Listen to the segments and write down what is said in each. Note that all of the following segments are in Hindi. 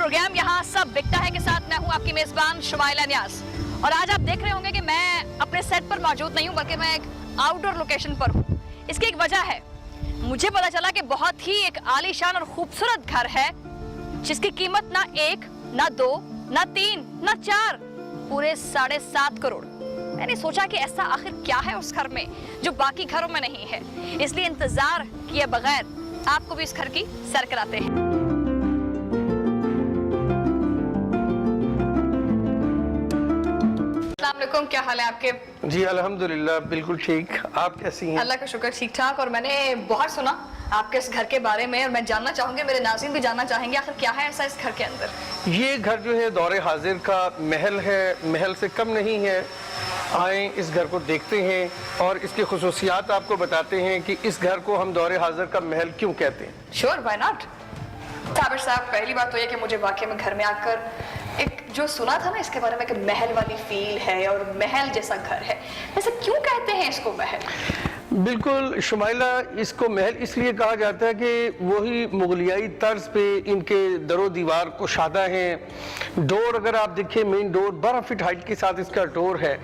प्रोग्राम यहाँ सब बिकता है के साथ मैं हूँ आपकी मेजबान शुमाइला न्याज। और आज आप देख रहे होंगे कि मैं अपने सेट पर मौजूद नहीं हूँ बल्कि मैं एक आउटडोर लोकेशन पर हूँ। इसकी एक वजह है, मुझे पता चला कि बहुत ही एक आलीशान और खूबसूरत घर है जिसकी कीमत ना 1, ना 2, ना 3, ना 4, पूरे 7.5 करोड़। मैंने सोचा कि ऐसा आखिर क्या है उस घर में जो बाकी घरों में नहीं है, इसलिए इंतजार किए बगैर आपको भी इस घर की सैर कराते हैं। अस्सलाम वालेकुम, क्या हाल है आपके? जी अल्हम्दुलिल्लाह बिल्कुल ठीक। आप कैसी हैं? अल्लाह का शुक्र, ठीक ठाक। और मैंने बहुत सुना आपके इस घर के बारे में और मैं जानना चाहूंगी, मेरे नाज़रीन भी जानना चाहेंगे आखिर क्या है ऐसा इस घर के अंदर। ये घर जो है दौरे हाजिर का महल है, महल से कम नहीं है। आए इस घर को देखते हैं और इसकी खुसूसियात आपको बताते हैं कि इस घर को हम दौरे हाजिर का महल क्यों कहते हैं। Sure, why not. साबिर साहब, पहली बात तो ये कि मुझे वाकई में घर में आकर एक जो सुना था ना इसके बारे में कि महल वाली फील है और महल जैसा घर है, ऐसे क्यों कहते हैं इसको महल? बिल्कुल शुमाइला, इसको महल इसलिए कहा जाता है कि वही मुगलियाई तर्ज पे इनके दरो दीवार कुशादा हैं। डोर अगर आप देखें, मेन डोर 12 फीट हाइट के साथ इसका डोर है।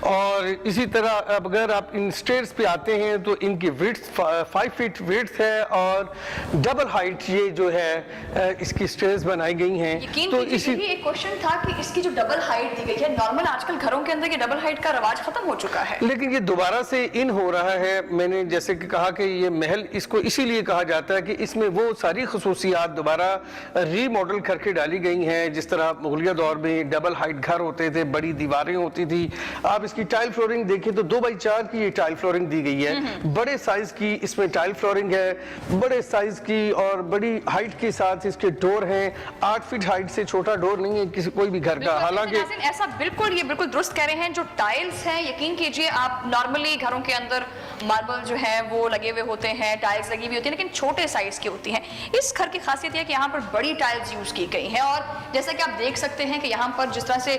और इसी तरह अगर आप इन स्टेयर्स पे आते हैं तो इनकी विड्थ 5 फीट विड्थ है और डबल हाइट ये जो है इसकी स्टेयर्स बनाई गई हैं। तो इसी एक क्वेश्चन था कि इसकी जो डबल हाइट दी गई है, नॉर्मल आजकल घरों के अंदर ये डबल हाइट का रवाज खत्म हो चुका है, लेकिन ये दोबारा से इन हो रहा है। मैंने जैसे कि कहा कि ये महल इसको इसीलिए कहा जाता है कि इसमें वो सारी खसूसियात दोबारा रीमॉडल करके डाली गई हैं। जिस तरह मुगलिया दौर में डबल हाइट घर होते थे, बड़ी दीवारें होती थी। आप इसकी टाइल फ्लोरिंग देखें तो 2x4 की ये टाइल फ्लोरिंग दी गई है। बड़े साइज की इसमें टाइल फ्लोरिंग है, बड़े साइज की और बड़ी हाइट के साथ इसके डोर हैं। 8 फीट हाइट से छोटा डोर नहीं है किसी कोई भी घर का। हालांकि ऐसा बिल्कुल दुरुस्त कह रहे हैं। जो टाइल्स हैं, यकीन कीजिए आप नॉर्मली घरों के अंदर मार्बल जो है वो लगे हुए होते हैं, टाइल्स लगी हुई होती है, लेकिन छोटे साइज की होती हैं। इस घर की खासियत यह है कि यहाँ पर बड़ी टाइल्स यूज की गई हैं और जैसा कि आप देख सकते हैं कि यहाँ पर जिस तरह से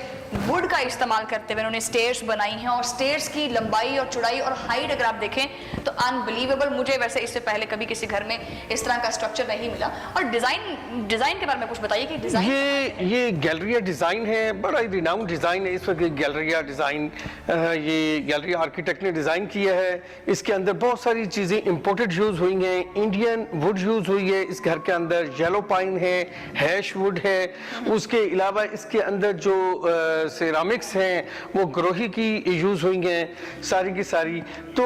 वुड का इस्तेमाल करते हुए उन्होंने स्टेयर्स बनाई हैं और स्टेयर्स की लंबाई और चौड़ाई और हाइट अगर आप देखें तो अनबिलीवेबल। मुझे वैसे इससे पहले कभी किसी घर में इस तरह का स्ट्रक्चर नहीं मिला। और डिजाइन के बारे में कुछ बताइए कि डिजाइन ये गैलरिया डिजाइन है, बड़ा ही रिनाउंड डिजाइन है इस वक्त। गैलरिया डिजाइन ये गैलरिया आर्किटेक्ट ने डिजाइन किया है। इसके अंदर बहुत सारी चीजें इंपोर्टेड यूज हुई हैं। इंडियन वुड यूज हुई है इस घर के अंदर, येलो पाइन है, हैश वुड है। उसके अलावा इसके अंदर जो सेरामिक्स हैं वो ग्रोही की यूज हुई हैं सारी की सारी। तो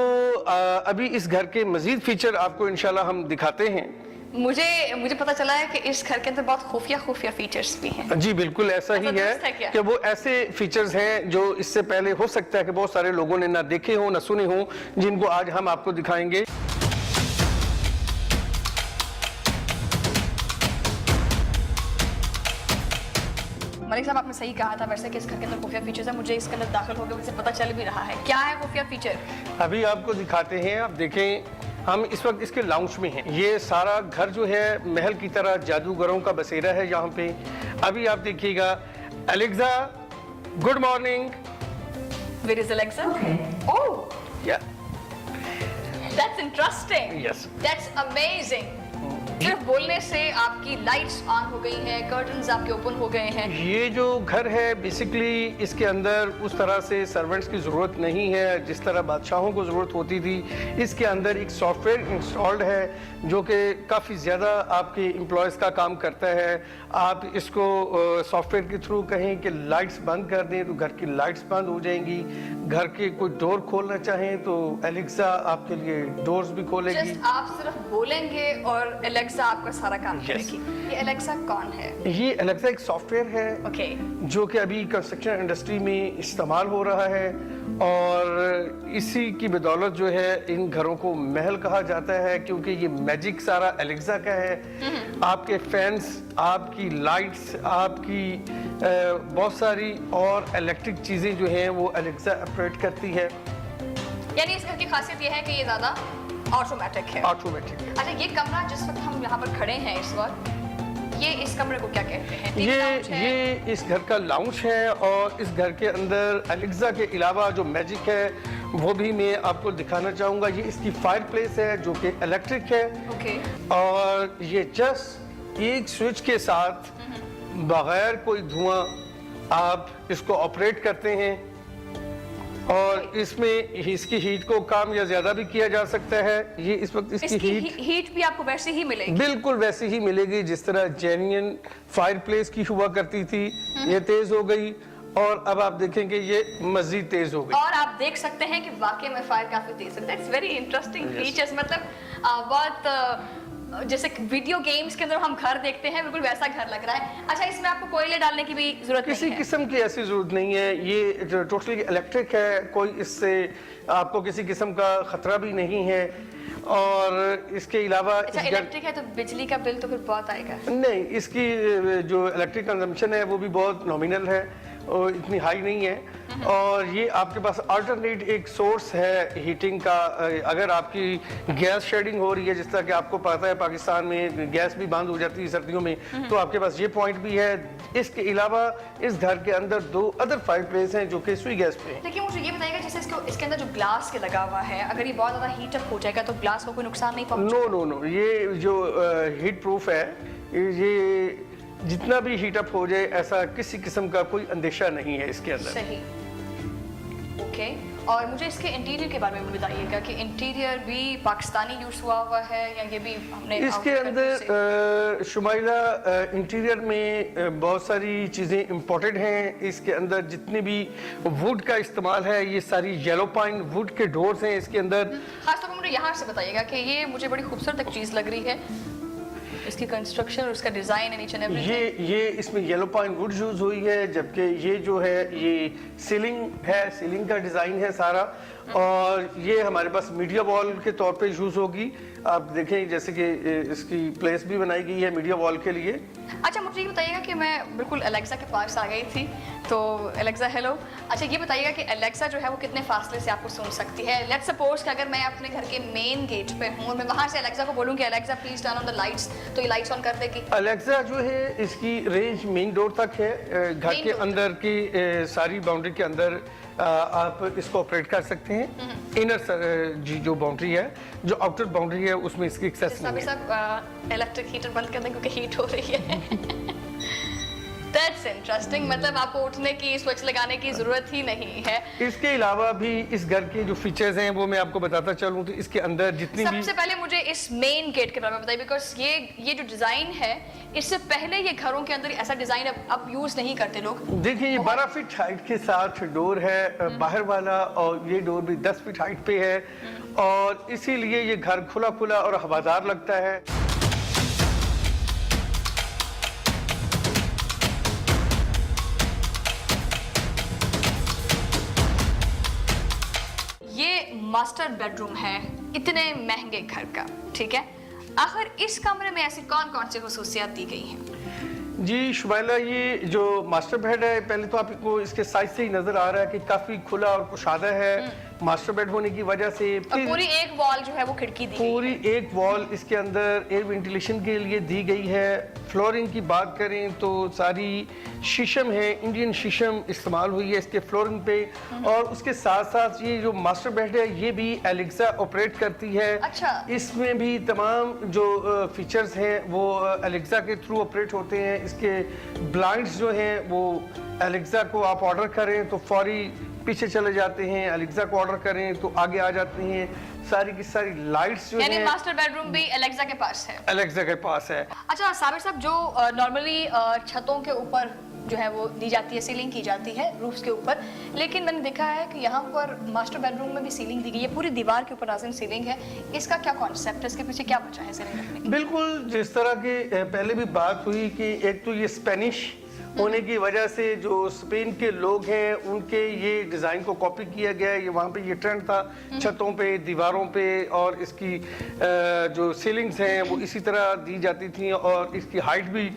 अभी इस घर के मजीद फीचर आपको इंशाल्लाह हम दिखाते हैं। मुझे पता चला है कि इस घर के अंदर बहुत खुफिया फीचर्स भी हैं। जी बिल्कुल ऐसा ही है कि वो ऐसे फीचर्स हैं जो इससे पहले हो सकता है कि बहुत सारे लोगों ने ना देखे हो ना सुने हो, जिनको आज हम आपको दिखाएंगे। मलिक साहब, आपने सही कहा था वैसे कि इस घर के अंदर खुफिया फीचर्स है। मुझे इसके अंदर दाखिल होकर मुझे पता चल भी रहा है। क्या है खुफिया फीचर? अभी आपको दिखाते हैं। आप देखें, हम इस वक्त इसके लाउंज में हैं। ये सारा घर जो है महल की तरह जादूगरों का बसेरा है यहाँ पे। अभी आप देखिएगा, Alexa good morning. Where is Alexa? Oh yeah that's interesting. Yes, that's amazing. सिर्फ बोलने से आपकी लाइट्स ऑन हो गई हैं, कर्टन्स आपके ओपन हो गए हैं। ये जो घर है बेसिकली इसके अंदर उस तरह से सर्वेंट्स की ज़रूरत नहीं है जिस तरह बादशाहों को ज़रूरत होती थी। इसके अंदर एक सॉफ्टवेयर इंस्टॉल्ड है जो कि काफ़ी ज़्यादा आपके एम्प्लॉयज़ का काम करता है। आप इसको सॉफ्टवेयर के थ्रू कहें कि लाइट्स बंद कर दें तो घर की लाइट्स बंद हो जाएंगी। घर के कोई डोर खोलना चाहें तो एलेक्सा आपके लिए डोर्स भी खोलेगी। जस्ट आप सिर्फ बोलेंगे और एलेक्सा आपका सारा काम करेगी। ये एलेक्सा कौन है? ये एलेक्सा एक सॉफ्टवेयर है जो कि अभी कंस्ट्रक्शन इंडस्ट्री में इस्तेमाल हो रहा है और इसी की बदौलत जो है इन घरों को महल कहा जाता है, क्योंकि ये मैजिक सारा एलेक्सा का है। आपके फैंस, आपकी लाइट्स, आपकी बहुत सारी और इलेक्ट्रिक चीजें जो हैं वो एलेक्सा ऑपरेट करती है। यानी इस घर की खासियत ये है कि ये ज्यादा ऑटोमेटिक है। ऑटोमेटिक। अच्छा, ये कमरा जिस वक्त हम यहाँ पर खड़े हैं इस वक्त, ये इस कमरे को क्या कहते हैं? ये इस घर का लाउंज है और इस घर के अंदर एलेक्सा के अलावा जो मैजिक है वो भी मैं आपको दिखाना चाहूँगा। ये इसकी फायर प्लेस है जो कि इलेक्ट्रिक है। और ये जस्ट एक स्विच के साथ बगैर कोई धुआं आप इसको ऑपरेट करते हैं और इसमें इसकी हीट को कम या ज्यादा भी किया जा सकता है। ये इस वक्त इसकी हीट भी आपको वैसे ही मिलेगी, बिल्कुल वैसे ही मिलेगी जिस तरह जेन्युइन फायरप्लेस की हुआ करती थी। ये तेज हो गई और अब आप देखेंगे ये मजीद तेज हो गई और आप देख सकते हैं कि वाकई में फायर काफी तेज है। That's very interesting features. मतलब बहुत जैसे वीडियो गेम्स के अंदर हम घर देखते हैं, बिल्कुल वैसा घर लग रहा है। अच्छा, इसमें आपको कोयले डालने की भी जरूरत नहीं है? किसी किस्म की ऐसी जरूरत नहीं है। ये टोटली इलेक्ट्रिक है, कोई इससे आपको किसी किस्म का खतरा भी नहीं है। और इसके अलावा अच्छा, इलेक्ट्रिक है तो बिजली का बिल तो फिर बहुत आएगा? नहीं, इसकी जो इलेक्ट्रिक कंजम्पशन है वो भी बहुत नॉमिनल है और इतनी हाई नहीं है। और ये आपके पास अल्टरनेट एक सोर्स है हीटिंग का। अगर आपकी गैस शेडिंग हो रही है, जिस तरह कि आपको पता है पाकिस्तान में गैस भी बंद हो जाती है सर्दियों में, तो आपके पास ये पॉइंट भी है। इसके अलावा इस घर के अंदर 2 अदर फायर प्लेस हैं जो कि सुई गैस पे हैं। लेकिन मुझे ये बताइएगा, जैसे इसके अंदर जो ग्लास के लगा हुआ है, अगर ये बहुत ज्यादा हीट अप हो जाएगा तो ग्लास को कोई नुकसान नहीं पहुंचेगा? नो, ये जो हीट प्रूफ है, ये जितना भी हीट अप हो जाए ऐसा किसी किस्म का कोई अंदेशा नहीं है इसके अंदर। सही, ओके। और मुझे इसके इंटीरियर के बारे में बताइएगा कि इंटीरियर भी पाकिस्तानी यूज हुआ है या ये भी हमने इसके अंदर शुमाइला इंटीरियर में बहुत सारी चीज़ें इम्पोर्टेड हैं। इसके अंदर जितने भी वुड का इस्तेमाल है, ये सारी येलो पाइन वुड के डोर्स हैं इसके अंदर। खास तौर पर मुझे यहाँ से बताइएगा कि ये मुझे बड़ी खूबसूरत एक चीज़ लग रही है, इसकी कंस्ट्रक्शन और उसका design and each and everything. ये इसमें येलो पाइन वुड यूज हुई है, जबकि ये जो है ये सीलिंग है, सीलिंग का डिजाइन है सारा। और ये हमारे पास मीडिया वॉल के तौर पे यूज होगी। आप देखें जैसे कि इसकी प्लेस भी बनाई गई है मीडिया वॉल के लिए। अच्छा, मुझे ये बताइएगा कि मैं बिल्कुल एलेक्सा के पास आ गई थी, तो एलेक्सा हेलो। अच्छा, ये बताइएगा कि एलेक्सा जो है वो कितने फासले से आपको सुन सकती है? लेट्स सपोज कि अगर मैं अपने घर के मेन गेट पे हूँ और मैं वहाँ से एलेक्सा को बोलूँ कि Alexa please turn on the lights, तो ये लाइट्स ऑन कर देगी? एलेक्सा जो है इसकी रेंज मेन डोर तक है। घर के अंदर की सारी बाउंड्री के अंदर आप इसको ऑपरेट कर सकते हैं। इनर जो बाउंड्री है, जो आउटर बाउंड्री है, उसमें इसकी एक्सेस नहीं है। सब इलेक्ट्रिक हीटर बंद कर दें क्योंकि हीट हो रही है। That's interesting। मतलब आपको उठने की, स्विच लगाने की जरूरत ही नहीं है। इसके अलावा भी इस घर के जो फीचर्स हैं वो मैं आपको बताता चलूं तो इसके अंदर जितनी भी सबसे पहले मुझे इस मेन गेट के बारे में बताइए, बिकॉज ये जो डिजाइन है, इससे पहले ये घरों के अंदर ऐसा डिजाइन अब यूज नहीं करते लोग। देखिए, ये 12 फीट हाइट के साथ डोर है बाहर वाला, और ये डोर भी 10 फीट हाइट पे है, और इसीलिए ये घर खुला खुला और हवादार लगता है। मास्टर बेडरूम है इतने महंगे घर का, ठीक है, आखिर इस कमरे में ऐसी कौन कौन सी खुसूसियात दी गई हैं? जी शुमाइला, ये जो मास्टर बेड है, पहले तो आपको इसके साइज से ही नजर आ रहा है कि काफी खुला और कुशादा है। मास्टर बेड होने की वजह से पूरी एक वॉल जो है वो खिड़की दी पूरी एक वॉल इसके अंदर एयर वेंटिलेशन के लिए दी गई है। फ्लोरिंग की बात करें तो सारी शीशम है, इंडियन शीशम इस्तेमाल हुई है इसके फ्लोरिंग पे। और उसके साथ साथ ये जो मास्टर बेड है ये भी एलेक्सा ऑपरेट करती है। अच्छा। इसमें भी तमाम जो फीचर्स हैं वो एलेक्सा के थ्रू ऑपरेट होते हैं। इसके ब्लाइंड्स जो हैं वो एलेक्सा को आप ऑर्डर करें तो फौरी पीछे चले जाते हैं, एलेक्सा को ऑर्डर करें तो आगे आ जाते हैं। सारी की सारी लाइट्स जो यानी मास्टर बेडरूम भी एलेक्सा के पास है? एलेक्सा के पास है। अच्छा साबिर साहब, जो नॉर्मली छतों के ऊपर जो है वो दी जाती है, सीलिंग की जाती है रूफ्स के ऊपर, लेकिन मैंने देखा है कि यहाँ पर मास्टर बेडरूम में भी सीलिंग दी गई है, पूरी दीवार के ऊपर नाज़िम सीलिंग है। इसका क्या कॉन्सेप्ट है, इसके पीछे क्या वजह है सीलिंग रखने की? बिल्कुल, जिस तरह की पहले भी बात हुई कि एक तो ये स्पेनिश होने की वजह से जो स्पेन के लोग हैं उनके ये डिज़ाइन को कॉपी किया गया है। ये वहाँ पे ये ट्रेंड था छतों पे, दीवारों पे, और इसकी जो सीलिंग्स हैं वो इसी तरह दी जाती थी, और इसकी हाइट भी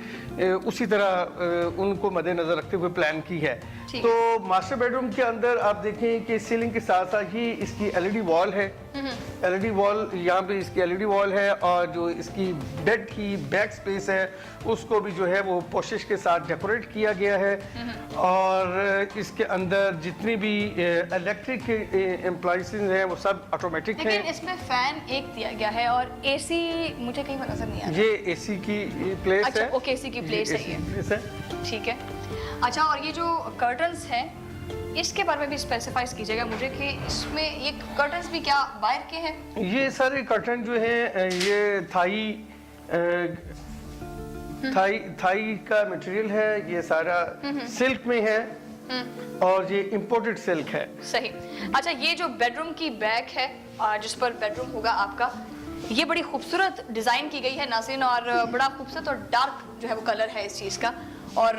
उसी तरह उनको मद्देनजर रखते हुए प्लान की है। तो मास्टर बेडरूम के अंदर आप देखें कि सीलिंग के साथ साथ ही इसकी LED वॉल है एलईडी वॉल, यहाँ पे इसकी एलईडी वॉल है, और जो इसकी बेड की बैक स्पेस है उसको भी जो है वो पोशिश के साथ डेकोरेट किया गया है। और इसके अंदर जितनी भी इलेक्ट्रिक एम्प्लाइंसेस हैं वो सब ऑटोमेटिक हैं। लेकिन इसमें फैन एक दिया गया है और एसी मुझे कहीं पर नजर नहीं आ रहा। ये एसी की प्लेस अच्छा, है। ओके, एसी की प्लेस है ये। प्लेस है। ठीक है। अच्छा, और ये जो कर्टन्स हैं इसके बारे में भी स्पेसिफाई कीजिएगा मुझे कि इसमें ये कर्टन्स भी क्या वायर के हैं? ये सारे कर्टन जो है ये थाई का मटेरियल है, ये सारा सिल्क में है और ये इंपोर्टेड सिल्क है। सही। अच्छा, ये जो बेडरूम की बैग है जिस पर बेडरूम होगा आपका, ये बड़ी खूबसूरत डिजाइन की गई है नाज़रीन, और बड़ा खूबसूरत और डार्क जो है वो कलर है इस चीज का, और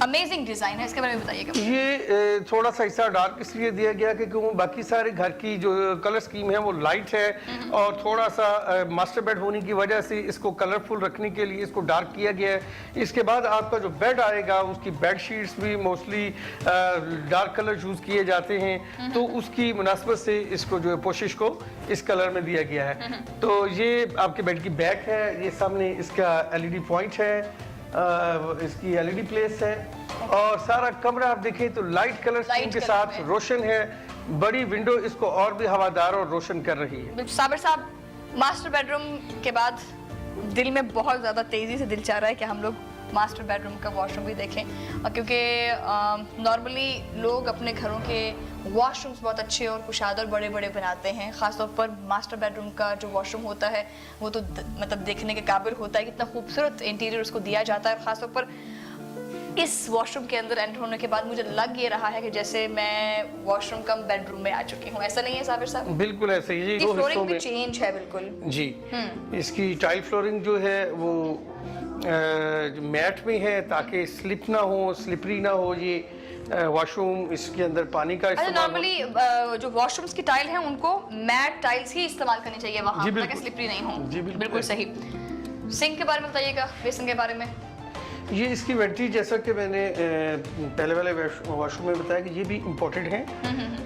अमेजिंग डिजाइन है। इसके बारे में बताइएगा। ये थोड़ा सा हिस्सा डार्क इसलिए दिया गया कि क्यों बाकी सारे घर की जो कलर स्कीम है वो लाइट है, और थोड़ा सा मास्टर बेड होने की वजह से इसको कलरफुल रखने के लिए इसको डार्क किया गया है। इसके बाद आपका जो बेड आएगा उसकी बेड शीट्स भी मोस्टली डार्क कलर यूज किए जाते हैं, तो उसकी मुनासबत से इसको जो है पोशिश को इस कलर में दिया गया है। तो ये आपके बेड की बैक है, ये सामने इसका एलईडी पॉइंट है, इसकी एलईडी प्लेस है, और सारा कमरा आप देखें तो लाइट कलर स्कीम के साथ रोशन है। बड़ी विंडो इसको और भी हवादार और रोशन कर रही है। साबिर साहब, मास्टर बेडरूम के बाद दिल में बहुत ज़्यादा तेज़ी से दिल चाह रहा है कि हम लोग मास्टर बेडरूम का वॉशरूम भी देखें, और क्योंकि नॉर्मली लोग अपने घरों के वॉशरूम्स बहुत अच्छे और कुशाद और बड़े बड़े बनाते हैं। ख़ासतौर पर मास्टर बेडरूम का जो वॉशरूम होता है वो तो मतलब देखने के काबिल होता है, कितना खूबसूरत इंटीरियर उसको दिया जाता है। ख़ासतौर पर इस वॉशरूम के अंदर एंटर होने के बाद मुझे लग ये रहा है कि जैसे मैं वॉशरूम कम बेडरूम में आ चुकी हूँ। ऐसा नहीं है साबिर साहब? बिल्कुल ऐसे ही। दो हिस्सों फ्लोरिंग भी में चेंज है बिल्कुल जी। इसकी टाइल फ्लोरिंग जो है वो मैट में है ताकि स्लिप ना हो, स्लिपरी ना हो। ये वॉशरूम इसके अंदर पानी का इस्तेमाल। नॉर्मली जो वॉशरूम्स की टाइल है उनको मैट टाइल्स ही इस्तेमाल करनी चाहिए वहाँ, ताकि स्लिपरी नहीं हो। जी बिल्कुल सही। सिंक के बारे में बताइएगा, बेसिन के बारे में। ये इसकी वेंट्री, जैसा कि मैंने पहले वाले वॉशरूम में बताया कि ये भी इम्पोर्टेड है,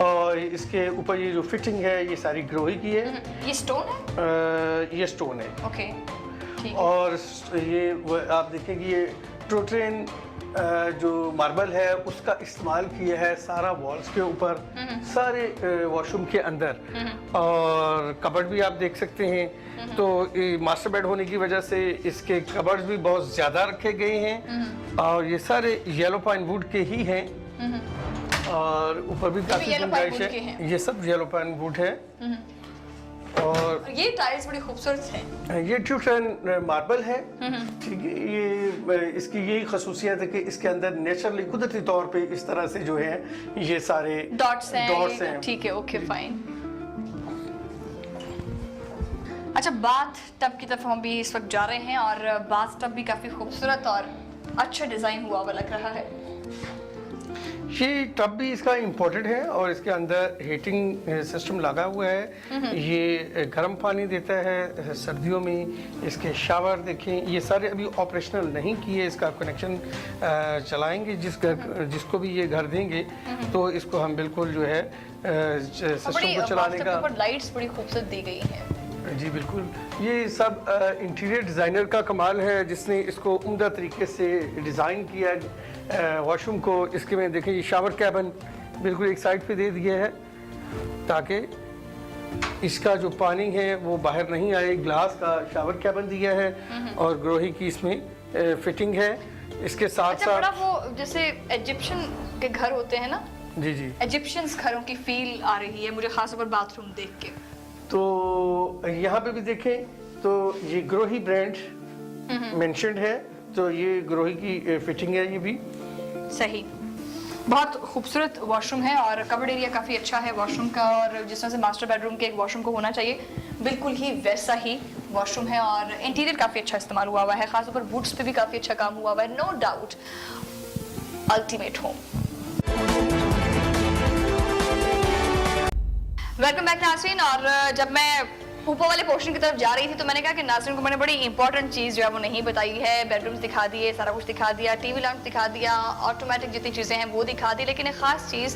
और इसके ऊपर ये जो फिटिंग है ये सारी ग्रोही की है। ये स्टोन है? ये स्टोन है। ओके, ठीक। और ये आप देखेंगे ये ट्रोट्रेन जो मार्बल है उसका इस्तेमाल किया है सारा वॉल्स के ऊपर, सारे वॉशरूम के अंदर। और कबर्ड भी आप देख सकते हैं, तो मास्टर बेड होने की वजह से इसके कबर्ड्स भी बहुत ज़्यादा रखे गए हैं, और ये सारे येलो पाइन वुड के ही हैं, और ऊपर भी काफ़ी गुंजाइश है। ये सब येलो पाइन वुड है। और ये टाइल्स बड़ी खूबसूरत हैं। ये ट्यूटन मार्बल है, ठीक है। ये इसकी यही खसूसियत है कि इसके अंदर नेचुरली कुदरती तौर पे इस तरह से जो है ये सारे डॉट्स हैं। ठीक है, ओके, फाइन। अच्छा, बाथ टब की तरफ हम भी इस वक्त जा रहे हैं, और बाथ टब भी काफी खूबसूरत और अच्छा डिजाइन हुआ हुआ लग रहा है। ये टब भी इसका इम्पोर्टेड है, और इसके अंदर हीटिंग सिस्टम लगा हुआ है। ये गर्म पानी देता है सर्दियों में। इसके शावर देखें, ये सारे अभी ऑपरेशनल नहीं किए, इसका कनेक्शन चलाएंगे जिसको भी ये घर देंगे, तो इसको हम बिल्कुल जो है सिस्टम को चलाने का। लाइट्स बड़ी खूबसूरत दी गई हैं। जी बिल्कुल, ये सब इंटीरियर डिज़ाइनर का कमाल है जिसने इसको उम्दा तरीके से डिज़ाइन किया वॉशरूम को। इसके में देखें, ये शावर कैबिन बिल्कुल एक साइड पे दे दिया है ताकि इसका जो पानी है वो बाहर नहीं आए। ग्लास का शावर कैबिन दिया है, और ग्रोही की इसमें फिटिंग है। इसके साथ अच्छा, बड़ा वो जैसे इजिप्शियन के घर होते हैं ना, जी जी, इजिप्शियंस घरों की फील आ रही है मुझे, खासतौर पर बाथरूम देख के। तो यहाँ पे भी देखें तो ये ग्रोही ब्रांड मेंशन्ड है, तो ये ग्रोही की फिटिंग है। ये भी सही, बहुत खूबसूरत वॉशरूम है, और कवर्ड एरिया काफ़ी अच्छा है वॉशरूम का, और जिस तरह से मास्टर बेडरूम के एक वॉशरूम को होना चाहिए बिल्कुल ही वैसा ही वॉशरूम है, और इंटीरियर काफ़ी अच्छा इस्तेमाल हुआ हुआ है। खासतौर पर वुड्स पे भी काफ़ी अच्छा काम हुआ हुआ है। No doubt ultimate home. Welcome back नाज़रीन। और जब मैं ऊपर वाले पोर्शन की तरफ जा रही थी तो मैंने कहा कि नाज़रीन को मैंने बड़ी इंपॉर्टेंट चीज़ जो है वो नहीं बताई है। बेडरूम्स दिखा दिए, सारा कुछ दिखा दिया, टीवी लाउंज दिखा दिया, ऑटोमेटिक जितनी चीज़ें हैं वो दिखा दी, लेकिन एक ख़ास चीज़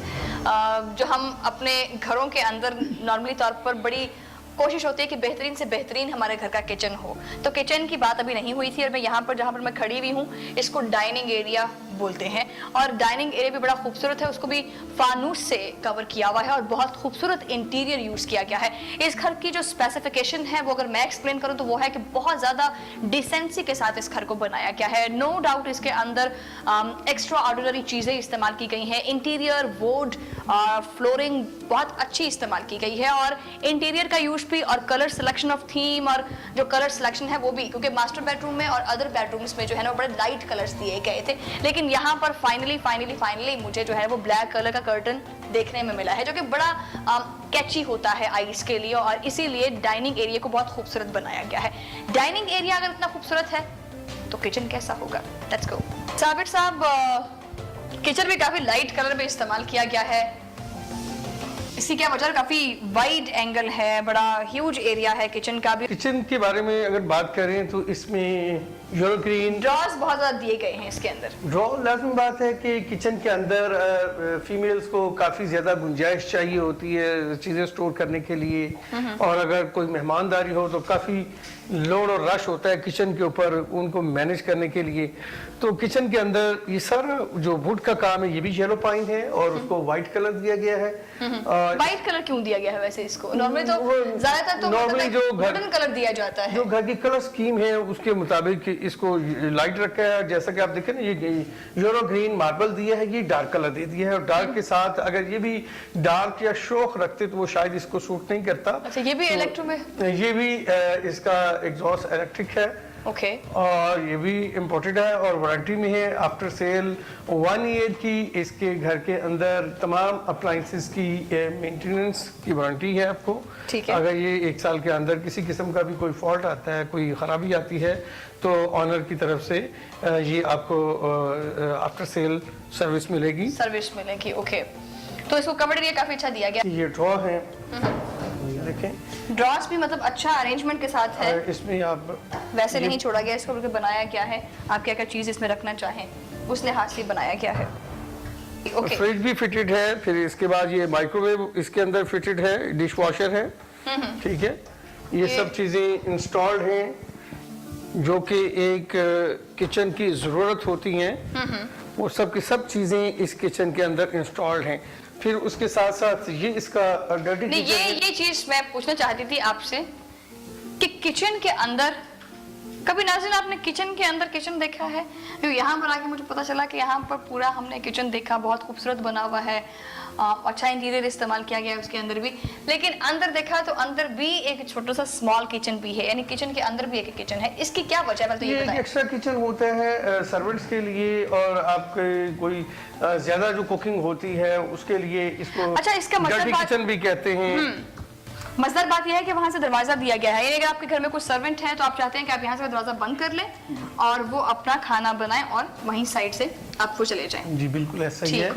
जो हम अपने घरों के अंदर नॉर्मली तौर पर बड़ी कोशिश होती है कि बेहतरीन से बेहतरीन हमारे घर का किचन हो, तो किचन की बात अभी नहीं हुई थी। और मैं यहाँ पर जहाँ पर मैं खड़ी हुई हूँ इसको डाइनिंग एरिया बोलते हैं, और डाइनिंग एरिया भी बड़ा खूबसूरत है, उसको भी फानूस से कवर किया हुआ है और बहुत खूबसूरत इंटीरियर यूज किया गया है। इस घर की जो स्पेसिफिकेशन है वो अगर मैं एक्सप्लेन करूँ तो वो है कि बहुत ज्यादा डिसेंसी के साथ इस घर को बनाया गया है। नो डाउट इसके अंदर एक्स्ट्रा ऑर्डिनरी चीजें इस्तेमाल की गई हैं, इंटीरियर वुड फ्लोरिंग बहुत अच्छी इस्तेमाल की गई है, और इंटीरियर का यूज भी और कलर सिलेक्शन ऑफ थीम और जो कलर सिलेक्शन है वो भी, क्योंकि मास्टर बेडरूम में और अदर बेडरूम्स में जो है ना बड़े लाइट कलर्स दिए गए थे, लेकिन यहाँ पर फाइनली मुझे जो है वो ब्लैक कलर का कर्टन देखने में मिला है जो कि बड़ा कैची होता है आईज के लिए, और इसीलिए डाइनिंग एरिया को बहुत खूबसूरत बनाया गया है। डाइनिंग एरिया अगर इतना खूबसूरत है तो किचन कैसा होगा? Let's go. साबिर साहब, किचन में काफी लाइट कलर में इस्तेमाल किया गया है, इसकी क्या वजह? काफी वाइड एंगल है, बड़ा ह्यूज एरिया है किचन का भी। किचन के बारे में अगर बात करें तो इसमें यूरो ग्रीन ड्रॉर्स बहुत ज्यादा दिए गए हैं इसके अंदर। ड्रॉ लाजमी बात है कि किचन के अंदर फीमेल्स को काफ़ी ज़्यादा गुंजाइश चाहिए होती है चीज़ें स्टोर करने के लिए, और अगर कोई मेहमानदारी हो तो काफ़ी लोड और रश होता है किचन के ऊपर उनको मैनेज करने के लिए। तो किचन के अंदर ये सारा जो वुड का काम है ये भी येलो पाइन है और उसको वाइट कलर दिया गया है। वाइट कलर क्यों दिया गया है वैसे इसको? नॉर्मली तो ज्यादातर तो नॉर्मली जो गोल्डन कलर दिया जाता है, जो घर की कलर स्कीम है उसके मुताबिक इसको लाइट रखा है। जैसा कि आप देखें ना, ये यूरो ग्रीन मार्बल दिया है, ये डार्क कलर दे दिया है, और डार्क के साथ अगर ये भी डार्क या शोख रखते तो वो शायद इसको सूट नहीं करता। अच्छा, ये भी इलेक्ट्रो में? ये भी इसका एग्जॉस्ट इलेक्ट्रिक है, ओके, और ये भी इम्पोर्टेड है और वारंटी में है। आफ्टर सेल 1 ईयर की इसके घर के अंदर तमाम अप्लाइंसेस की मेंटेनेंस की वारंटी है आपको। ठीक है। अगर ये 1 साल के अंदर किसी किस्म का भी कोई फॉल्ट आता है, कोई खराबी आती है, तो ऑनर की तरफ से ये आपको आफ्टर सेल सर्विस मिलेगी। ओके, तो इसको कवर्ड एरिया काफी अच्छा दिया गया। ये ड्रॉ है, ये देखें, ड्रॉर्स भी मतलब अच्छा अरेंजमेंट के साथ है, इसमें आप वैसे नहीं छोड़ा गया इसको, बल्कि बनाया गया है आप क्या क्या चीज इसमें रखना चाहें उस लिहाज से बनाया गया है। ओके, फ्रिज भी फिटेड है, फिर इसके बाद ये माइक्रोवेव इसके अंदर फिटेड है, डिश वॉशर है, ठीक है। ये सब चीजें इंस्टॉल्ड हैं जो कि एक किचन की जरूरत होती हैं, वो सब की सब चीजें इस किचन के अंदर इंस्टॉल्ड हैं। फिर उसके साथ साथ ये इसका डर्टी नहीं, ये चीज मैं पूछना चाहती थी आपसे कि किचन के अंदर कभी नाज़रीन आपने किचन के अंदर किचन देखा है? यहाँ पर आके मुझे पता चला कि यहाँ पर पूरा हमने किचन देखा, बहुत खूबसूरत बना हुआ है, अच्छा इंटीरियर इस्तेमाल किया गया है उसके अंदर भी, लेकिन अंदर देखा तो अंदर भी एक छोटा सा स्मॉल किचन भी है, यानी किचन के अंदर भी एक किचन है। इसकी क्या वजह है? तो ये एक एक्स्ट्रा किचन होता है सर्वेंट्स के लिए, और आपके कोई ज्यादा जो कुकिंग होती है उसके लिए इसको अच्छा, इसका मतलब किचन भी कहते हैं। मजेदार बात यह है कि वहां से दरवाजा दिया गया है, यानी अगर आपके घर में कोई सर्वेंट है तो आप चाहते हैं कि आप यहाँ से दरवाजा बंद कर लें और वो अपना खाना बनाएं और वहीं साइड से आपको चले जाएं। जी बिल्कुल ऐसा ही है।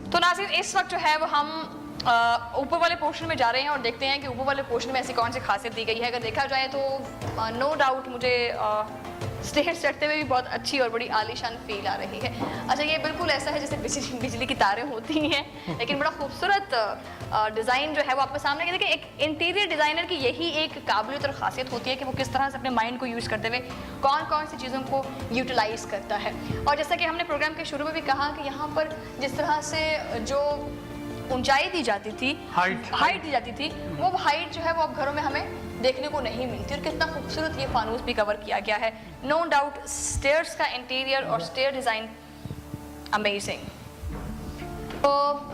तो नाज़रीन, इस वक्त जो है वो हम ऊपर वाले पोर्शन में जा रहे हैं और देखते हैं कि ऊपर वाले पोर्शन में ऐसी कौन सी खासियत दी गई है। अगर देखा जाए तो नो डाउट मुझे स्टेयर्स चढ़ते हुए भी बहुत अच्छी और बड़ी आलीशान फील आ रही है। अच्छा, ये बिल्कुल ऐसा है जैसे बिजली की तारें होती हैं, लेकिन बड़ा खूबसूरत डिज़ाइन जो है वो आपके सामने। देखिए, एक इंटीरियर डिज़ाइनर की यही एक काबिलियत और ख़ासियत होती है कि वो किस तरह से अपने माइंड को यूज़ करते हुए कौन कौन सी चीज़ों को यूटिलाइज करता है। और जैसा कि हमने प्रोग्राम के शुरू में भी कहा कि यहाँ पर जिस तरह से जो ऊंचाई दी जाती थी, हाइट दी जाती थी, वो हाइट जो है वो अब घरों में हमें देखने को नहीं मिलती, और कितना खूबसूरत ये फानूस भी कवर किया गया है। नो डाउट स्टेयर्स का इंटीरियर और स्टेयर डिज़ाइन अमेजिंग। तो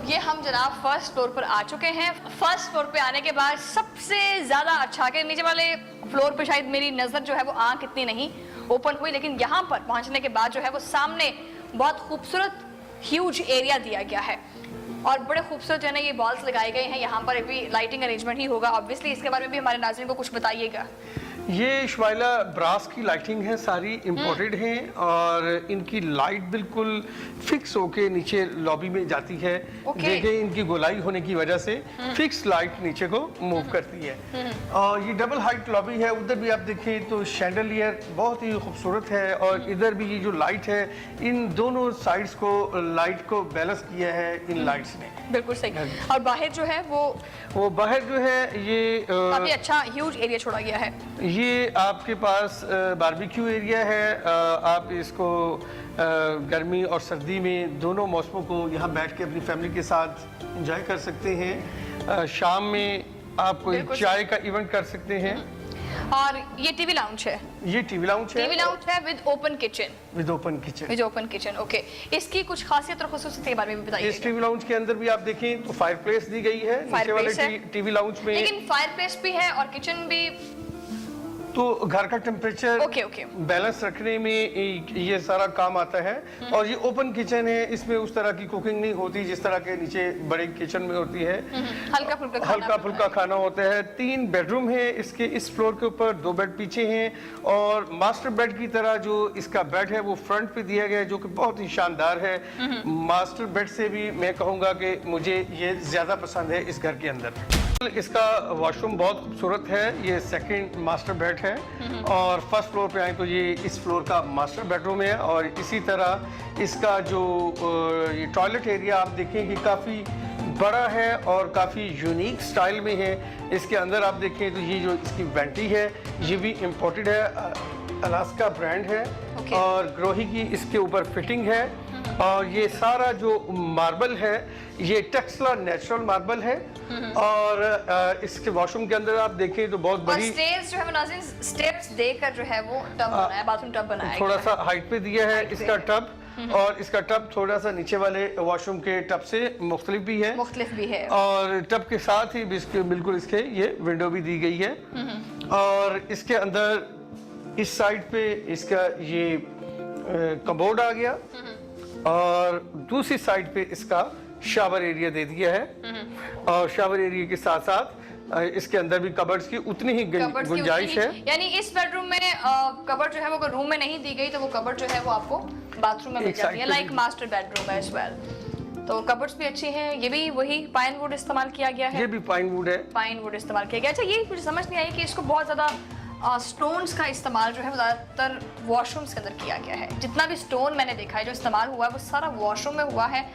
ये हम जनाब फर्स्ट फ्लोर पर आ चुके हैं। फर्स्ट फ्लोर पे आने के बाद सबसे ज़्यादा अच्छा कि नीचे वाले फ्लोर पे शायद मेरी नज़र जो है वो आँख इतनी नहीं ओपन हुई, लेकिन यहाँ पर पहुँचने के बाद जो है वो सामने बहुत खूबसूरत ह्यूज एरिया दिया गया है और बड़े खूबसूरत जो है ना ये बॉल्स लगाए गए हैं। यहाँ पर भी लाइटिंग अरेंजमेंट ही होगा ऑब्वियसली, इसके बारे में भी हमारे नाज़रीन को कुछ बताइएगा। ये शुमाइला ब्रास की लाइटिंग है, सारी इम्पोर्टेड हैं और इनकी लाइट बिल्कुल फिक्स होके नीचे लॉबी में जाती है। देखें इनकी गोलाई होने की वजह से फिक्स लाइट नीचे को मूव करती है। और ये डबल हाइट लॉबी है। उधर भी आप देखें तो शैंडलियर बहुत ही खूबसूरत है और इधर भी ये जो लाइट है, इन दोनों साइड्स को लाइट को बैलेंस किया है इन लाइट्स ने। बिल्कुल सही। और बाहर जो है वो बाहर जो है ये काफी अच्छा ह्यूज एरिया छोड़ा गया है। ये आपके पास बारबेक्यू एरिया है। आप इसको गर्मी और सर्दी में दोनों मौसमों को यहाँ बैठ के अपनी फैमिली के साथ एंजॉय कर सकते हैं। शाम में आप कोई चाय का इवेंट कर सकते हैं। और ये टीवी लाउंज है। ये टीवी लाउंज है। टीवी लाउंज है with open kitchen. With open kitchen. With open kitchen, okay. इसकी कुछ खासियत और खुसूसियत के बारे में बताइए। इस टीवी लाउंज के अंदर भी आप देखें तो फायर प्लेस दी गई है नीचे वाले टीवी लाउंज में। लेकिन फायर प्लेस भी है और किचन भी, तो घर का टेम्परेचर बैलेंस रखने में ये सारा काम आता है। और ये ओपन किचन है, इसमें उस तरह की कुकिंग नहीं होती जिस तरह के नीचे बड़े किचन में होती है। हल्का फुल्का खाना होता है। 3 बेडरूम है इसके इस फ्लोर के ऊपर, 2 बेड पीछे हैं और मास्टर बेड की तरह जो इसका बेड है वो फ्रंट पे दिया गया है, जो कि बहुत ही शानदार है। मास्टर बेड से भी मैं कहूँगा कि मुझे ये ज्यादा पसंद है इस घर के अंदर। इसका वॉशरूम बहुत खूबसूरत है। ये सेकंड मास्टर बेड है और फर्स्ट फ्लोर पे आए तो ये इस फ्लोर का मास्टर बेडरूम है। और इसी तरह इसका जो ये टॉयलेट एरिया आप देखें कि काफ़ी बड़ा है और काफ़ी यूनिक स्टाइल में है। इसके अंदर आप देखें तो ये जो इसकी वेंटी है ये भी इम्पोर्टेड है, अलास्का ब्रांड है। और ग्रोही की इसके ऊपर फिटिंग है। और ये सारा जो मार्बल है ये टेक्सला नेचुरल मार्बल है। और इसके वॉशरूम के अंदर आप देखें तो बहुत बड़ी स्टेयर्स जो है नाज़रीन, स्टेप्स देकर जो है वो टब बनाया है, बाथरूम टब बनाया है। थोड़ा सा हाइट पे दिया है इसका टब। और इसका टब थोड़ा सा नीचे वाले वॉशरूम के टब से मुख्तलिफ भी है। और टब के साथ ही बिल्कुल इसके ये विंडो भी दी गई है। और इसके अंदर इस साइड पे इसका ये कमोड आ गया और दूसरी साइड पे इसका शावर एरिया दे दिया है। और शावर एरिया के साथ साथ इसके अंदर भी कबर्ड्स की उतनी ही गुंजाइश है। यानी इस बेडरूम में कबर्ड जो है वो रूम में नहीं दी गई, तो वो कबर्ड जो है वो आपको बाथरूम में मिल जाती है, लाइक मास्टर बेडरूम है एज वेल। तो कबर्ड्स भी अच्छी हैं। ये भी वही पाइन वुड इस्तेमाल किया गया है। ये भी पाइन वुड है। पाइन वुड इस्तेमाल किया गया। अच्छा, ये मुझे समझ नहीं आई कि इसको बहुत ज्यादा स्टोन्स का इस्तेमाल जो है वो ज़्यादातर वॉशरूम्स के अंदर किया गया है। जितना भी स्टोन मैंने देखा है जो इस्तेमाल हुआ है वो सारा वॉशरूम में हुआ है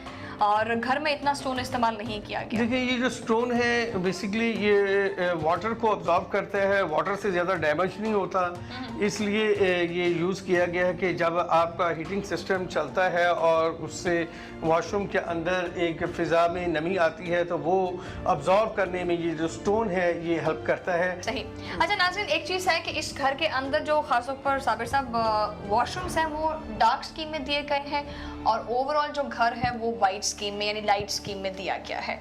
और घर में इतना स्टोन इस्तेमाल नहीं किया गया। देखिए ये जो स्टोन है बेसिकली ये वाटर को ऑब्जॉर्व करता है, वाटर से ज़्यादा डैमेज नहीं होता, इसलिए ये यूज़ किया गया है कि जब आपका हीटिंग सिस्टम चलता है और उससे वॉशरूम के अंदर एक फ़िज़ा में नमी आती है तो वो ऑब्जॉर्व करने में ये जो स्टोन है ये हेल्प करता है। सही। अच्छा नाज़रीन, एक चीज़ है कि इस घर के अंदर जो खासतौर पर साबिर साहब वॉशरूम्स हैं वो डार्क स्कीम में दिए गए हैं और ओवरऑल जो घर है वो वाइट स्कीम में यानी लाइट स्कीम में दिया गया है,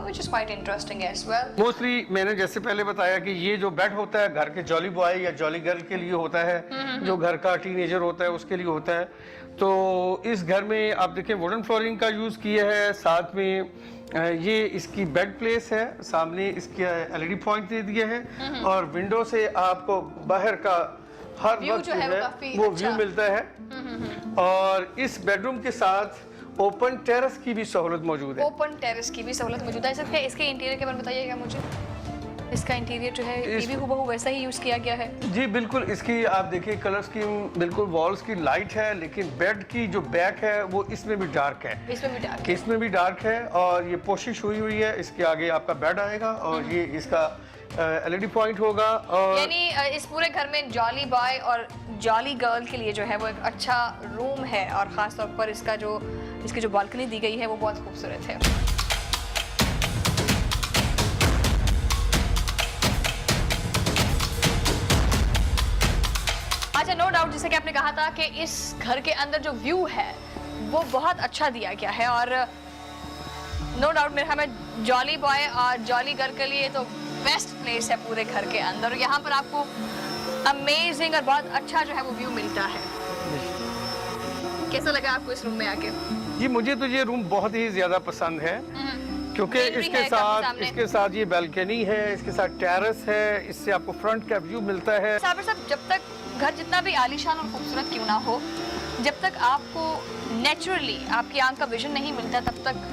which is quite interesting as well. Mostly मैंने जैसे पहले बताया कि ये जो बेड होता है घर के जॉली बॉय या जॉली गर्ल के लिए होता है, जो घर का टीनेजर होता है उसके लिए होता है। तो इस घर में आप देखें वुडन फ्लोरिंग का यूज़ किया है, साथ में ये इसकी बेड प्लेस है, सामने इसके एलईडी पॉइंट दे दिए हैं और विंडो से आपको बाहर का हर वक्त जो है वो व्यू मिलता है। और इस बेडरूम के साथ ओपन टेरेस की भी सहूलत मौजूद है। ओपन टेरेस की भी सहूलत मौजूद है। सर इसके इंटीरियर के बारे में बताइएगा मुझे। इसका इंटीरियर जो है ये भी हुबहू वैसा ही यूज़ किया गया है। जी बिल्कुल। इसकी आप देखिए कलर स्कीम बिल्कुल वॉल्स की लाइट है, लेकिन बेड की जो बैक है वो इसमें भी डार्क है। इसमें भी डार्क है और ये कोशिश हुई है। इसके आगे आपका बेड आएगा और ये इसका एलईडी पॉइंट होगा। और यानी इस पूरे घर में जॉली बॉय और जॉली गर्ल के लिए जो है वो एक अच्छा रूम है और ख़ास तौर पर इसकी जो बालकनी दी गई है वो बहुत खूबसूरत है। अच्छा, नो डाउट जैसे कि आपने कहा था कि इस घर के अंदर जो व्यू है वो बहुत अच्छा दिया गया है और नो डाउट मेरे हमें जॉली बॉय और जॉली गर्ल के लिए तो बेस्ट प्लेस है पूरे घर के अंदर। यहाँ पर आपको अमेजिंग और बहुत अच्छा जो है वो व्यू मिलता है। कैसा लगा आपको इस रूम में आके? जी मुझे तो ये रूम बहुत ही ज़्यादा पसंद है क्योंकि greenery है काफी इसके साथ ये बालकनी है, इसके साथ टेरेस है, इससे आपको फ्रंट का व्यू मिलता है। साबिर साहब, जब तक घर जितना भी आलीशान और खूबसूरत क्यों ना हो, जब तक आपको नेचुरली आपकी आंख का विजन नहीं मिलता, तब तक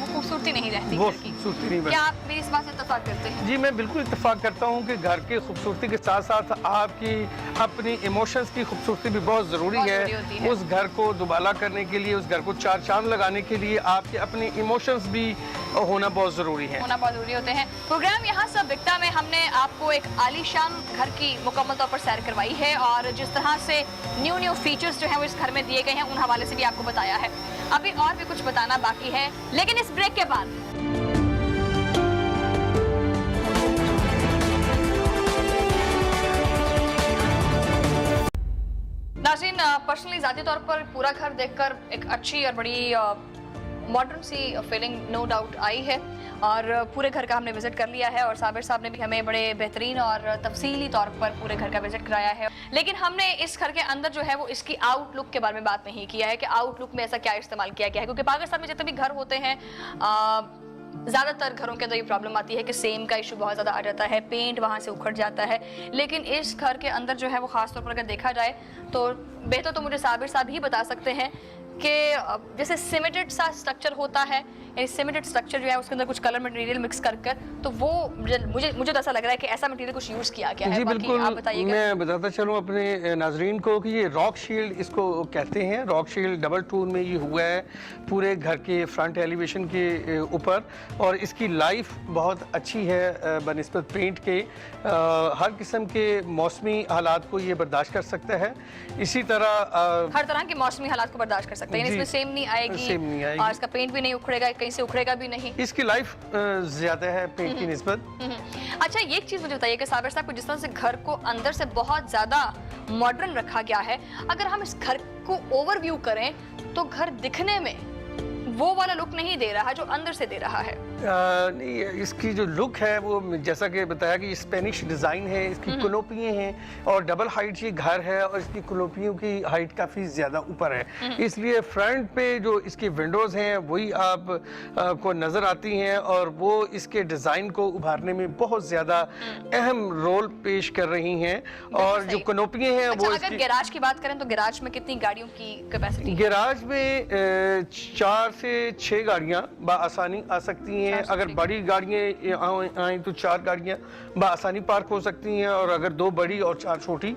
वो खूबसूरती नहीं रहती वो घर की। खूबसूरती नहीं क्या आप मेरी इस बात से इत्तेफाक करते हैं? जी, मैं बिल्कुल इत्तेफाक करता हूँ कि घर की खूबसूरती के साथ साथ आपकी अपनी इमोशंस की खूबसूरती भी बहुत ज़रूरी बहुत ज़रूरी होती है। उस घर को दुबाला करने के लिए, उस घर को चार चांद लगाने के लिए आपके अपने इमोशंस भी होना बहुत ज़रूरी है। होना बहुत जरूरी होते हैं। प्रोग्राम यहाँ सब बिकता में हमने आपको एक आलीशान घर की मुकम्मल तौर पर सैर करवाई है और जिस तरह से न्यू फीचर्स जो हैं वो इस घर में दिए गए हैं, उन हवाले से भी आपको बताया है। अभी और भी कुछ बताना बाकी है, लेकिन इस ब्रेक के बाद नाज़रीन, पर्सनली ज़ाती तौर पर पूरा घर देखकर एक अच्छी और बड़ी मॉडर्न सी फीलिंग नो डाउट आई है और पूरे घर का हमने विजिट कर लिया है और साबिर साहब ने भी हमें बड़े बेहतरीन और तफसीली तौर पर पूरे घर का विजिट कराया है। लेकिन हमने इस घर के अंदर जो है वो इसकी आउटलुक के बारे में बात नहीं किया है कि आउटलुक में ऐसा क्या इस्तेमाल किया गया है, क्योंकि पाकिस्तान में जितने भी घर होते हैं ज़्यादातर घरों के अंदर ये प्रॉब्लम आती है कि सेम का इशू बहुत ज़्यादा आ जाता है, पेंट वहाँ से उखड़ जाता है। लेकिन इस घर के अंदर जो है वो ख़ास तौर पर अगर देखा जाए तो बेहतर तो मुझे साबिर साहब ही बता सकते हैं कि जैसे सीमेंटेड सा स्ट्रक्चर होता है, यानी सीमेंटेड स्ट्रक्चर जो है उसके अंदर कुछ कलर मटेरियल मिक्स कर तो वो मुझे तो ऐसा लग रहा है कि ऐसा मटेरियल कुछ यूज़ किया गया है। जी बिल्कुल, आप बताइएगा। मैं बताता चलूँ अपने नाजरीन को कि ये रॉक शील्ड इसको कहते हैं। रॉक शील्ड डबल टून में ये हुआ है पूरे घर के फ्रंट एलिवेशन के ऊपर और इसकी लाइफ बहुत अच्छी है बनिस्बत पेंट के। हर किस्म के मौसमी हालात को ये बर्दाश्त कर सकता है। इसी तरह हर तरह के मौसमी हालात को बर्दाश्त कर सकते हैं, इसमें सेम नहीं आएगी और इसका पेंट भी नहीं उखड़ेगा, कहीं से उखड़ेगा भी नहीं। इसकी लाइफ ज्यादा है पेंट की निस्बत। अच्छा, ये एक चीज मुझे बताइए कि साबिर साहब को जिस तरह से घर को अंदर से बहुत ज्यादा मॉडर्न रखा गया है, अगर हम इस घर को ओवरव्यू करें तो घर दिखने में वो वाला लुक नहीं दे रहा जो अंदर से दे रहा है। नहीं, इसकी जो लुक है वो जैसा कि बताया कि स्पेनिश डिज़ाइन है, इसकी कनोपियाँ हैं और डबल हाइट ये घर है और इसकी कनोपियों की हाइट काफ़ी ज़्यादा ऊपर है, इसलिए फ्रंट पे जो इसकी विंडोज़ हैं वही आप को नज़र आती हैं और वो इसके डिज़ाइन को उभारने में बहुत ज़्यादा अहम रोल पेश कर रही हैं। और जो कनोपियाँ हैं वो अगर गैराज की बात करें तो गैराज में कितनी गाड़ियों की कैपेसिटी? गैराज में 4 से 6 गाड़ियाँ बआसानी आ सकती हैं। अगर बड़ी गाड़ियाँ आए तो 4 गाड़ियाँ बआसानी पार्क हो सकती हैं और अगर 2 बड़ी और 4 छोटी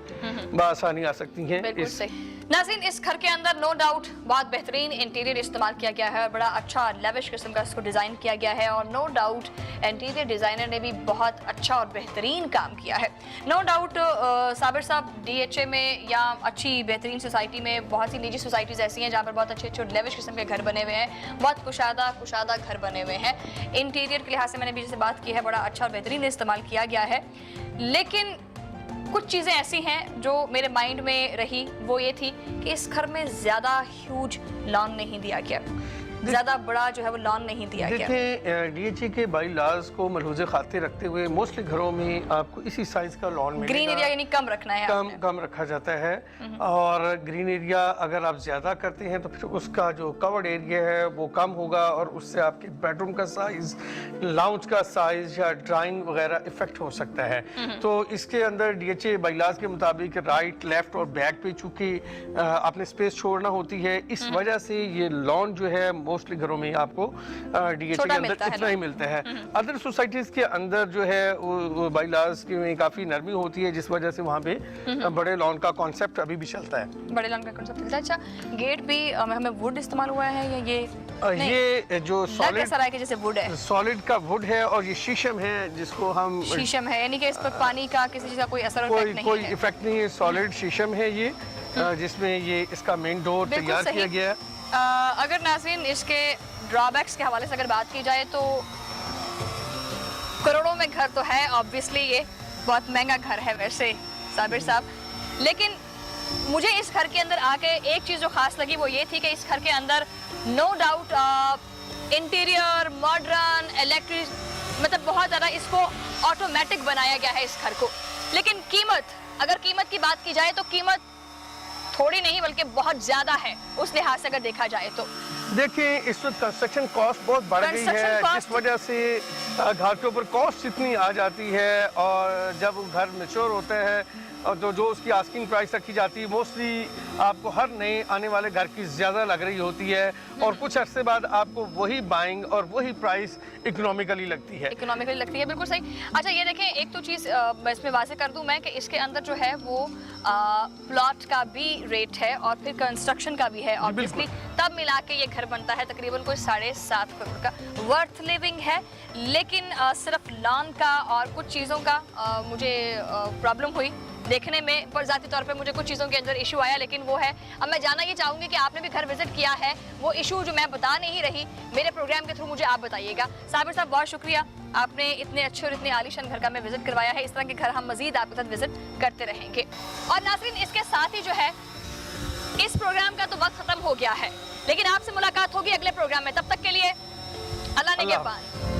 बआसानी आ सकती हैं। बिल्कुल सही। नाज़रीन, इस घर के अंदर नो डाउट बहुत बेहतरीन इंटीरियर इस्तेमाल किया गया है, बड़ा अच्छा लेविश किस्म का इसको डिज़ाइन किया गया है और नो डाउट इंटीरियर डिज़ाइनर ने भी बहुत अच्छा और बेहतरीन काम किया है। नो डाउट साबिर साहब, DHA में या अच्छी बेहतरीन सोसाइटी में बहुत सी निजी सोसाइटीज़ ऐसी हैं जहाँ पर बहुत अच्छे अच्छे लेविश किस्म के घर बने हुए हैं, बहुत कुशादा घर बने हुए हैं। इंटीरियर के लिहाज से मैंने भी जैसे बात की है, बड़ा अच्छा और बेहतरीन इस्तेमाल किया गया है। लेकिन कुछ चीज़ें ऐसी हैं जो मेरे माइंड में रही, वो ये थी कि इस घर में ज़्यादा ह्यूज लॉन नहीं दिया गया, ज़्यादा बड़ा जो है वो लॉन नहीं दिया गया। देखिए, DHA के बाई लॉज को मलहूज़े खाते रखते हुए मोस्टली घरों में आपको इसी साइज का लॉन मिलेगा। ग्रीन एरिया यानी कम रखना है, कम रखा जाता है और ग्रीन एरिया अगर आप ज़्यादा करते हैं तो फिर उसका जो कवर्ड एरिया है वो कम होगा और उससे आपके बेडरूम का साइज, लाउंज का साइज या ड्राइंग वगैरह इफेक्ट हो सकता है। तो इसके अंदर DHA बाई लॉज के मुताबिक राइट, लेफ्ट और बैक पे चूँकि आपने स्पेस छोड़ना होती है, इस वजह से ये लॉन जो है मोस्टली घरों में आपको DHA के अंदर इतना ही मिलता है। अदर सोसाइटीज के अंदर जो है वो बाई लॉज में काफी नरमी होती है, जिस वजह से वहाँ पे बड़े लॉन का कॉन्सेप्ट अभी भी चलता है। बड़े लॉन का कॉन्सेप्ट चलता है। अच्छा, गेट भी हमें वुड इस्तेमाल हुआ है या ये जो सॉलिड के जैसे वुड है, सॉलिड का वुड है और ये शीशम है जिसको हम शीशम है, यानी कि इस पर पानी का किसी चीज का कोई असर कोई इफेक्ट नहीं है। सॉलिड शीशम है ये, जिसमें ये इसका मेन डोर तैयार किया गया है। अगर नाज़रीन इसके ड्रॉबैक्स के हवाले से अगर बात की जाए तो करोड़ों में घर तो है, ऑब्वियसली ये बहुत महंगा घर है वैसे साबिर साहब, लेकिन मुझे इस घर के अंदर आके एक चीज़ जो खास लगी वो ये थी कि इस घर के अंदर no doubt interior modern, electric, मतलब बहुत ज़्यादा इसको ऑटोमेटिक बनाया गया है इस घर को। लेकिन कीमत, अगर कीमत की बात की जाए तो कीमत थोड़ी नहीं बल्कि बहुत ज़्यादा है उस लिहाज से अगर देखा जाए तो। देखें इस वक्त कंस्ट्रक्शन कॉस्ट बहुत बढ़ गई है, Construction cost- जिस वजह से घाटों पर कॉस्ट इतनी आ जाती है और जब वो घर मैच्योर होता है और तो जो उसकी आस्किंग प्राइस रखी जाती है मोस्टली आपको हर नए आने वाले घर की ज़्यादा लग रही होती है और कुछ अरसे बाद आपको वही बाइंग और वही प्राइस इकोनॉमिकली लगती है। इकोनॉमिकली लगती है, बिल्कुल सही। अच्छा ये देखें, एक तो चीज़ मैं इसमें वाज़ेह कर दूं मैं कि इसके अंदर जो है वो प्लॉट का भी रेट है और फिर कंस्ट्रक्शन का भी है, ऑब्वियसली तब मिला के ये घर बनता है तकरीबन कोई 7.5 करोड़ का। वर्थ लिविंग है, लेकिन सिर्फ लॉन का और कुछ चीज़ों का मुझे प्रॉब्लम हुई देखने में, पर ज़ाती तौर पे मुझे कुछ चीज़ों के अंदर इशू आया, लेकिन वो है। अब मैं जानना ये चाहूँगी कि आपने भी घर विजिट किया है, वो इशू जो मैं बता नहीं रही मेरे प्रोग्राम के थ्रू मुझे आप बताइएगा। साबिर साहब बहुत शुक्रिया, आपने इतने अच्छे और इतने आलीशान घर का मैं विजिट करवाया है। इस तरह के घर हम मजीद आपके साथ विजिट करते रहेंगे। और नाज़रीन, इसके साथ ही जो है इस प्रोग्राम का तो वक्त खत्म हो गया है, लेकिन आपसे मुलाकात होगी अगले प्रोग्राम में। तब तक के लिए अल्लाह ने के पास।